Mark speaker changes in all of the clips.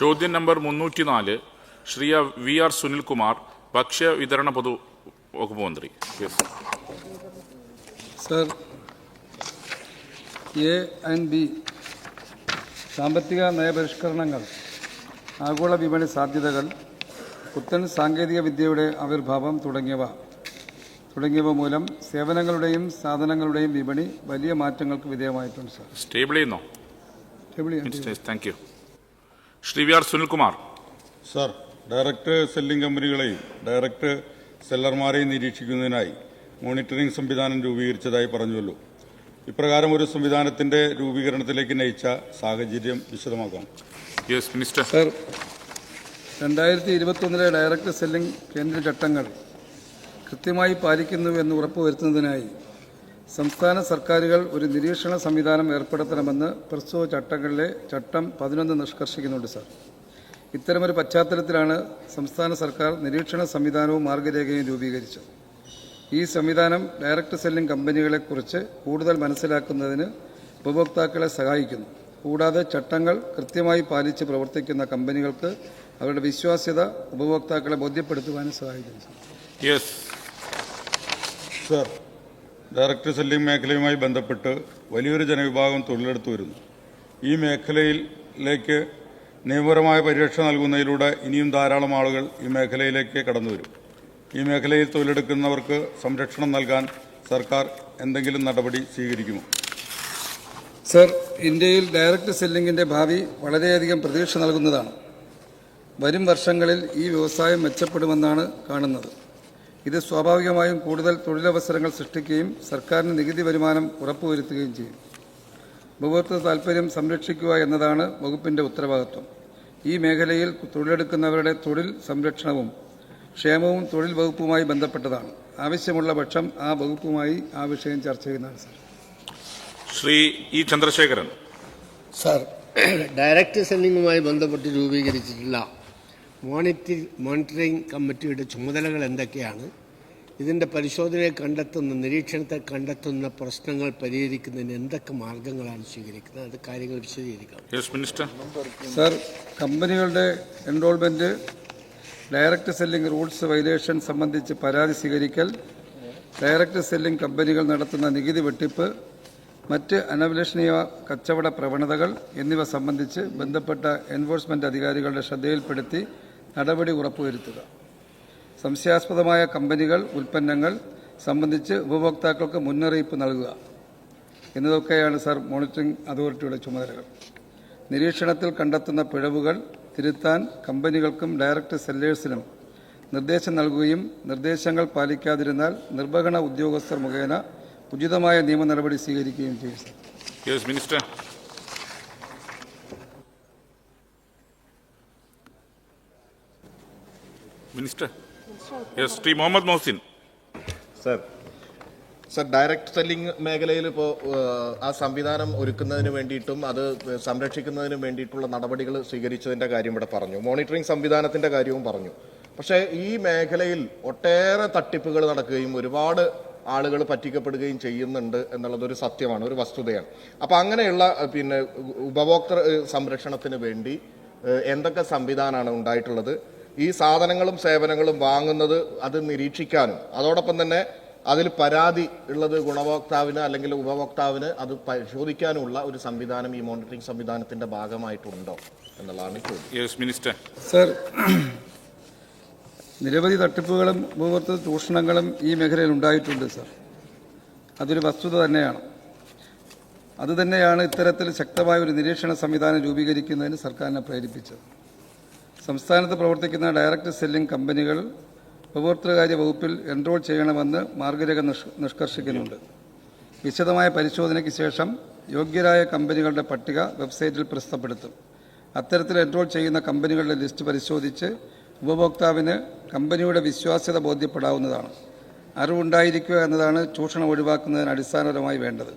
Speaker 1: ചോദ്യം number 304 Shri V R Sunilkumar, ഭക്ഷ്യ വിതരണ പൊതു വകുപ്പ് മന്ത്രി.
Speaker 2: സർ, എ ആൻഡ് ബി സാമ്പത്തിക നയപരിഷ്കരണങ്ങൾ, ആഗോള വിപണി സാധ്യതകൾ, പുത്തൻ സാങ്കേതിക വിദ്യയുടെ ആവിർഭാവം തുടങ്ങിയവ മൂലം സേവനങ്ങളുടെയും സാധനങ്ങളുടെയും വിപണി വലിയ മാറ്റങ്ങൾക്ക് വിധേയമായിട്ടുണ്ട്. സർ,
Speaker 1: സ്റ്റേബിൾ ചെയ്യുന്നോ? Thank you. Shri V R Sunilkumar.
Speaker 3: Sir, direct selling കമ്പനികളെയും ഡയറക്ട് സെല്ലർമാരെയും നിരീക്ഷിക്കുന്നതിനായി മോണിറ്ററിംഗ് സംവിധാനം രൂപീകരിച്ചതായി പറഞ്ഞുവല്ലോ. ഇപ്രകാരം ഒരു സംവിധാനത്തിന്റെ രൂപീകരണത്തിലേക്ക് നയിച്ച സാഹചര്യം വിശദമാക്കാം.
Speaker 1: മിനിസ്റ്റർ.
Speaker 2: സർ, 2021 ഡയറക്ട് സെല്ലിംഗ് കേന്ദ്ര ചട്ടങ്ങൾ കൃത്യമായി പാലിക്കുന്നുവെന്ന് ഉറപ്പുവരുത്തുന്നതിനായി സംസ്ഥാന സർക്കാരുകൾ ഒരു നിരീക്ഷണ സംവിധാനം ഏർപ്പെടുത്തണമെന്ന് പ്രസ്തുത ചട്ടങ്ങളിലെ ചട്ടം 11 നിഷ്കർഷിക്കുന്നുണ്ട്. സർ, ഇത്തരമൊരു പശ്ചാത്തലത്തിലാണ് സംസ്ഥാന സർക്കാർ നിരീക്ഷണ സംവിധാനവും മാർഗരേഖയും രൂപീകരിച്ചത്. ഈ സംവിധാനം ഡയറക്ട് സെല്ലിംഗ് കമ്പനികളെക്കുറിച്ച് കൂടുതൽ മനസ്സിലാക്കുന്നതിന് ഉപഭോക്താക്കളെ സഹായിക്കുന്നു. കൂടാതെ ചട്ടങ്ങൾ കൃത്യമായി പാലിച്ച് പ്രവർത്തിക്കുന്ന കമ്പനികൾക്ക് അവരുടെ വിശ്വാസ്യത ഉപഭോക്താക്കളെ ബോധ്യപ്പെടുത്തുവാനും സഹായിക്കുന്നു.
Speaker 3: സർ, ഡയറക്ട് സെല്ലിംഗ് മേഖലയുമായി ബന്ധപ്പെട്ട് വലിയൊരു ജനവിഭാഗം തൊഴിലെടുത്തു വരുന്നു. ഈ മേഖലയിലേക്ക് നിയമപരമായ പരിരക്ഷ നൽകുന്നതിലൂടെ ഇനിയും ധാരാളം ആളുകൾ ഈ മേഖലയിലേക്ക് കടന്നുവരും. ഈ മേഖലയിൽ തൊഴിലെടുക്കുന്നവർക്ക് സംരക്ഷണം നൽകാൻ സർക്കാർ എന്തെങ്കിലും നടപടി സ്വീകരിക്കുമോ?
Speaker 2: സർ, ഇന്ത്യയിൽ ഡയറക്ട് സെല്ലിംഗിന്റെ ഭാവി വളരെയധികം പ്രതീക്ഷ നൽകുന്നതാണ്. വരും വർഷങ്ങളിൽ ഈ വ്യവസായം മെച്ചപ്പെടുമെന്നാണ് കാണുന്നത്. ഇത് സ്വാഭാവികമായും കൂടുതൽ തൊഴിലവസരങ്ങൾ സൃഷ്ടിക്കുകയും സർക്കാരിന് നികുതി വരുമാനം ഉറപ്പുവരുത്തുകയും ചെയ്യും. ഉപഭോക്തൃ താൽപര്യം സംരക്ഷിക്കുക എന്നതാണ് വകുപ്പിന്റെ ഉത്തരവാദിത്വം. ഈ മേഖലയിൽ തൊഴിലെടുക്കുന്നവരുടെ തൊഴിൽ സംരക്ഷണവും ക്ഷേമവും തൊഴിൽ വകുപ്പുമായി ബന്ധപ്പെട്ടതാണ്. ആവശ്യമുള്ള പക്ഷം ആ വകുപ്പുമായി ആ വിഷയം ചർച്ച ചെയ്യുന്നതാണ്. Sir,
Speaker 1: Shri E Chandrasekharan.
Speaker 4: Sir, direct സെല്ലിംഗുമായി ബന്ധപ്പെട്ട് രൂപീകരിച്ചിട്ടുള്ള മോണിറ്ററിംഗ് കമ്മിറ്റിയുടെ ചുമതലകൾ എന്തൊക്കെയാണ്? ഇതിൻ്റെ പരിശോധനയെ കണ്ടെത്തുന്ന, നിരീക്ഷണത്തെ കണ്ടെത്തുന്ന പ്രശ്നങ്ങൾ പരിഹരിക്കുന്നതിന് എന്തൊക്കെ മാർഗങ്ങളാണ് സ്വീകരിക്കുന്നത്? അത് കാര്യങ്ങൾ വിശദീകരിക്കാം.
Speaker 2: സർ, കമ്പനികളുടെ enrolment, direct selling rules violation സംബന്ധിച്ച് പരാതി സ്വീകരിക്കൽ, ഡയറക്ട് സെല്ലിംഗ് കമ്പനികൾ നടത്തുന്ന നികുതി വെട്ടിപ്പ്, മറ്റ് അനഭിലഷണീയ കച്ചവട പ്രവണതകൾ എന്നിവ സംബന്ധിച്ച് ബന്ധപ്പെട്ട എൻഫോഴ്സ്മെന്റ് അധികാരികളുടെ ശ്രദ്ധയിൽപ്പെടുത്തി നടപടി ഉറപ്പുവരുത്തുക. സംശയാസ്പദമായ കമ്പനികൾ, ഉൽപ്പന്നങ്ങൾ സംബന്ധിച്ച് ഉപഭോക്താക്കൾക്ക് മുന്നറിയിപ്പ് നൽകുക എന്നതൊക്കെയാണ് സർ മോണിറ്ററിംഗ് അതോറിറ്റിയുടെ ചുമതലകൾ. നിരീക്ഷണത്തിൽ കണ്ടെത്തുന്ന പിഴവുകൾ തിരുത്താൻ കമ്പനികൾക്കും ഡയറക്ട് സെല്ലേഴ്സിനും നിർദ്ദേശം നൽകുകയും നിർദ്ദേശങ്ങൾ പാലിക്കാതിരുന്നാൽ നിർവഹണ ഉദ്യോഗസ്ഥർ മുഖേന ഉചിതമായ നിയമ നടപടി സ്വീകരിക്കുകയും ചെയ്യും.
Speaker 1: Minister. Minister. Shri Muhammad Mohsin.
Speaker 5: Sir, direct selling മേഖലയിൽ ഇപ്പോൾ ആ സംവിധാനം ഒരുക്കുന്നതിന് വേണ്ടിയിട്ടും അത് സംരക്ഷിക്കുന്നതിന് വേണ്ടിയിട്ടുള്ള നടപടികൾ സ്വീകരിച്ചതിൻ്റെ കാര്യം ഇവിടെ പറഞ്ഞു. മോണിറ്ററിംഗ് സംവിധാനത്തിൻ്റെ കാര്യവും പറഞ്ഞു. പക്ഷേ ഈ മേഖലയിൽ ഒട്ടേറെ തട്ടിപ്പുകൾ നടക്കുകയും ഒരുപാട് ആളുകൾ പറ്റിക്കപ്പെടുകയും ചെയ്യുന്നുണ്ട് എന്നുള്ളതൊരു സത്യമാണ്, ഒരു വസ്തുതയാണ്. അപ്പം അങ്ങനെയുള്ള ഉപഭോക്തൃ സംരക്ഷണത്തിന് വേണ്ടി എന്തൊക്കെ സംവിധാനമാണ് ഉണ്ടായിട്ടുള്ളത്? ഈ സാധനങ്ങളും സേവനങ്ങളും വാങ്ങുന്നത് അത് നിരീക്ഷിക്കാനും അതോടൊപ്പം തന്നെ അതിൽ പരാതി ഉള്ളത് ഗുണഭോക്താവിന് അല്ലെങ്കിൽ ഉപഭോക്താവിന് അത് പരിശോധിക്കാനുമുള്ള ഒരു സംവിധാനം ഈ മോണിറ്ററിംഗ് സംവിധാനത്തിന്റെ ഭാഗമായിട്ടുണ്ടോ എന്നുള്ളതാണ് ചോദ്യം.
Speaker 2: സർ, നിരവധി തട്ടിപ്പുകളും ഉപഭോക്തൃ ചൂഷണങ്ങളും ഈ മേഖലയിൽ ഉണ്ടായിട്ടുണ്ട്. സർ, അതൊരു വസ്തുത തന്നെയാണ്. അതുതന്നെയാണ് ഇത്തരത്തിൽ ശക്തമായ ഒരു നിരീക്ഷണ സംവിധാനം രൂപീകരിക്കുന്നതിന് സർക്കാരിനെ പ്രേരിപ്പിച്ചത്. സംസ്ഥാനത്ത് പ്രവർത്തിക്കുന്ന ഡയറക്ട് സെല്ലിംഗ് കമ്പനികൾ ഉപഭോക്തൃകാര്യ വകുപ്പിൽ എൻറോൾ ചെയ്യണമെന്ന് മാർഗരേഖ നിഷ്കർഷിക്കുന്നുണ്ട്. വിശദമായ പരിശോധനയ്ക്ക് ശേഷം യോഗ്യരായ കമ്പനികളുടെ പട്ടിക വെബ്സൈറ്റിൽ പ്രസിദ്ധപ്പെടുത്തും. അത്തരത്തിൽ എൻറോൾ ചെയ്യുന്ന കമ്പനികളുടെ ലിസ്റ്റ് പരിശോധിച്ച് ഉപഭോക്താവിന് കമ്പനിയുടെ വിശ്വാസ്യത ബോധ്യപ്പെടാവുന്നതാണ്. അറിവുണ്ടായിരിക്കുക എന്നതാണ് ചൂഷണം ഒഴിവാക്കുന്നതിന് അടിസ്ഥാനപരമായി വേണ്ടത്.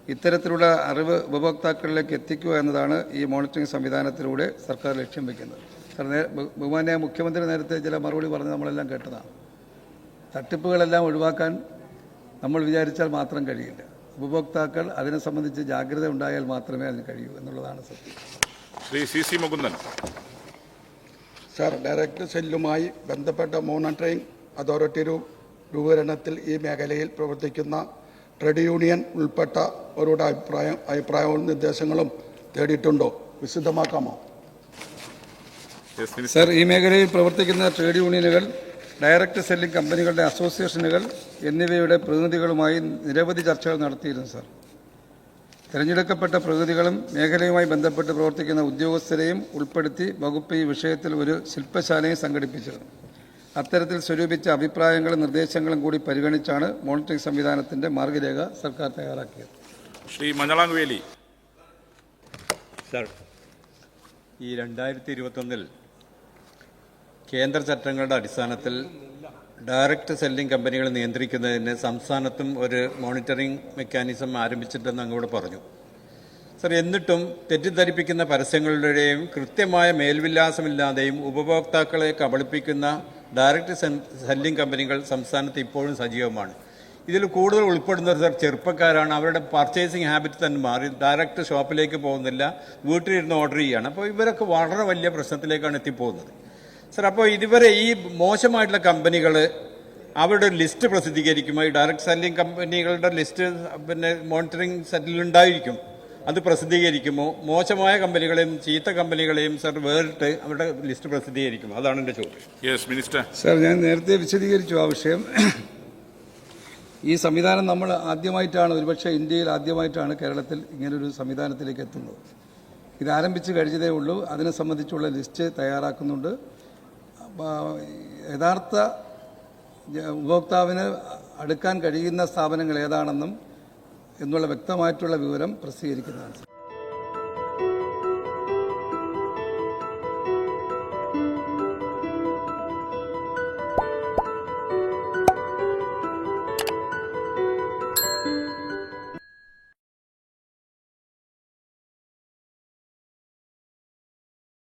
Speaker 2: ഇത്തരത്തിലുള്ള അറിവ് ഉപഭോക്താക്കളിലേക്ക് എത്തിക്കുക എന്നതാണ് ഈ മോണിറ്ററിംഗ് സംവിധാനത്തിലൂടെ സർക്കാർ ലക്ഷ്യം വയ്ക്കുന്നത്. ബഹുമാന്യ മുഖ്യമന്ത്രി നേരത്തെ ചില മറുപടി പറഞ്ഞ് നമ്മളെല്ലാം കേട്ടതാണ്. തട്ടിപ്പുകളെല്ലാം ഒഴിവാക്കാൻ നമ്മൾ വിചാരിച്ചാൽ മാത്രം കഴിയില്ല. ഉപഭോക്താക്കൾ അതിനെ സംബന്ധിച്ച് ജാഗ്രത ഉണ്ടായാൽ മാത്രമേ അതിന് കഴിയൂ എന്നുള്ളതാണ് സത്യം.
Speaker 1: Shri C C Mukundan.
Speaker 6: Sir, direct സെല്ലുമായി ബന്ധപ്പെട്ട മോണിറ്ററിംഗ് അതോറിറ്റി രൂപീകരണത്തിൽ ഈ മേഖലയിൽ പ്രവർത്തിക്കുന്ന ട്രേഡ് യൂണിയൻ ഉൾപ്പെട്ടവരുടെ അഭിപ്രായവും നിർദ്ദേശങ്ങളും തേടിയിട്ടുണ്ടോ? വിശദമാക്കാമോ?
Speaker 2: സർ, ഈ മേഖലയിൽ പ്രവർത്തിക്കുന്ന ട്രേഡ് യൂണിയനുകൾ, ഡയറക്ട് സെല്ലിംഗ് കമ്പനികളുടെ അസോസിയേഷനുകൾ എന്നിവയുടെ പ്രതിനിധികളുമായി നിരവധി ചർച്ചകൾ നടത്തിയിരുന്നു. സർ, തിരഞ്ഞെടുക്കപ്പെട്ട പ്രതിനിധികളും മേഖലയുമായി ബന്ധപ്പെട്ട് പ്രവർത്തിക്കുന്ന ഉദ്യോഗസ്ഥരെയും ഉൾപ്പെടുത്തി വകുപ്പ് ഈ വിഷയത്തിൽ ഒരു ശില്പശാലയും സംഘടിപ്പിച്ചിരുന്നു. അത്തരത്തിൽ സ്വരൂപിച്ച അഭിപ്രായങ്ങളും നിർദ്ദേശങ്ങളും കൂടി പരിഗണിച്ചാണ് മോണിറ്ററിംഗ് സംവിധാനത്തിന്റെ മാർഗരേഖ സർക്കാർ തയ്യാറാക്കിയത്.
Speaker 1: ശ്രീ മഞ്ഞളാംവേലി.
Speaker 7: സർ, ഈ 2021 കേന്ദ്ര ചട്ടങ്ങളുടെ അടിസ്ഥാനത്തിൽ ഡയറക്റ്റ് സെല്ലിംഗ് കമ്പനികൾ നിയന്ത്രിക്കുന്നതിന് സംസ്ഥാനത്തും ഒരു മോണിറ്ററിംഗ് മെക്കാനിസം ആരംഭിച്ചിട്ടെന്ന് അങ്ങോട്ട് പറഞ്ഞു. സർ, എന്നിട്ടും തെറ്റിദ്ധരിപ്പിക്കുന്ന പരസ്യങ്ങളുടെയും കൃത്യമായ മേൽവിലാസമില്ലാതെയും ഉപഭോക്താക്കളെ കബളിപ്പിക്കുന്ന ഡയറക്റ്റ് സെല്ലിംഗ് കമ്പനികൾ സംസ്ഥാനത്ത് ഇപ്പോഴും സജീവമാണ്. ഇതിൽ കൂടുതൽ ഉൾപ്പെടുന്നത് സർ ചെറുപ്പക്കാരാണ്. അവരുടെ പർച്ചേസിങ് ഹാബിറ്റ് തന്നെ മാറി, ഡയറക്റ്റ് ഷോപ്പിലേക്ക് പോകുന്നില്ല, വീട്ടിലിരുന്ന് ഓർഡർ ചെയ്യുകയാണ്. അപ്പോൾ ഇവരൊക്കെ വളരെ വലിയ പ്രശ്നത്തിലേക്കാണ് എത്തിപ്പോകുന്നത്. സർ, അപ്പോൾ ഇതുവരെ ഈ മോശമായിട്ടുള്ള കമ്പനികൾ അവരുടെ ലിസ്റ്റ് പ്രസിദ്ധീകരിക്കുമോ? ഈ ഡയറക്റ്റ് സെല്ലിംഗ് കമ്പനികളുടെ ലിസ്റ്റ് മോണിറ്ററിംഗ് സെറ്റിലുണ്ടായിരിക്കും, അത് പ്രസിദ്ധീകരിക്കുമോ? മോശമായ കമ്പനികളെയും ചീത്ത കമ്പനികളെയും സർ വേറിട്ട് അവരുടെ ലിസ്റ്റ് പ്രസിദ്ധീകരിക്കുമോ? അതാണ് എൻ്റെ ചോദ്യം.
Speaker 1: Yes minister.
Speaker 2: സർ, ഞാൻ നേരത്തെ വിശദീകരിച്ചു ആ വിഷയം. ഈ സംവിധാനം നമ്മൾ ആദ്യമായിട്ടാണ്, ഒരുപക്ഷെ ഇന്ത്യയിൽ ആദ്യമായിട്ടാണ് കേരളത്തിൽ ഇങ്ങനൊരു സംവിധാനത്തിലേക്ക് എത്തുന്നത്. ഇത് ആരംഭിച്ച് കഴിഞ്ഞതേ ഉള്ളൂ. അതിനെ സംബന്ധിച്ചുള്ള ലിസ്റ്റ് തയ്യാറാക്കുന്നുണ്ട്. യഥാർത്ഥ ഉപഭോക്താവിന് അടുക്കാൻ കഴിയുന്ന സ്ഥാപനങ്ങൾ ഏതാണെന്നും എന്നുള്ള വ്യക്തമായിട്ടുള്ള വിവരം പ്രസിദ്ധീകരിക്കുന്നതാണ്.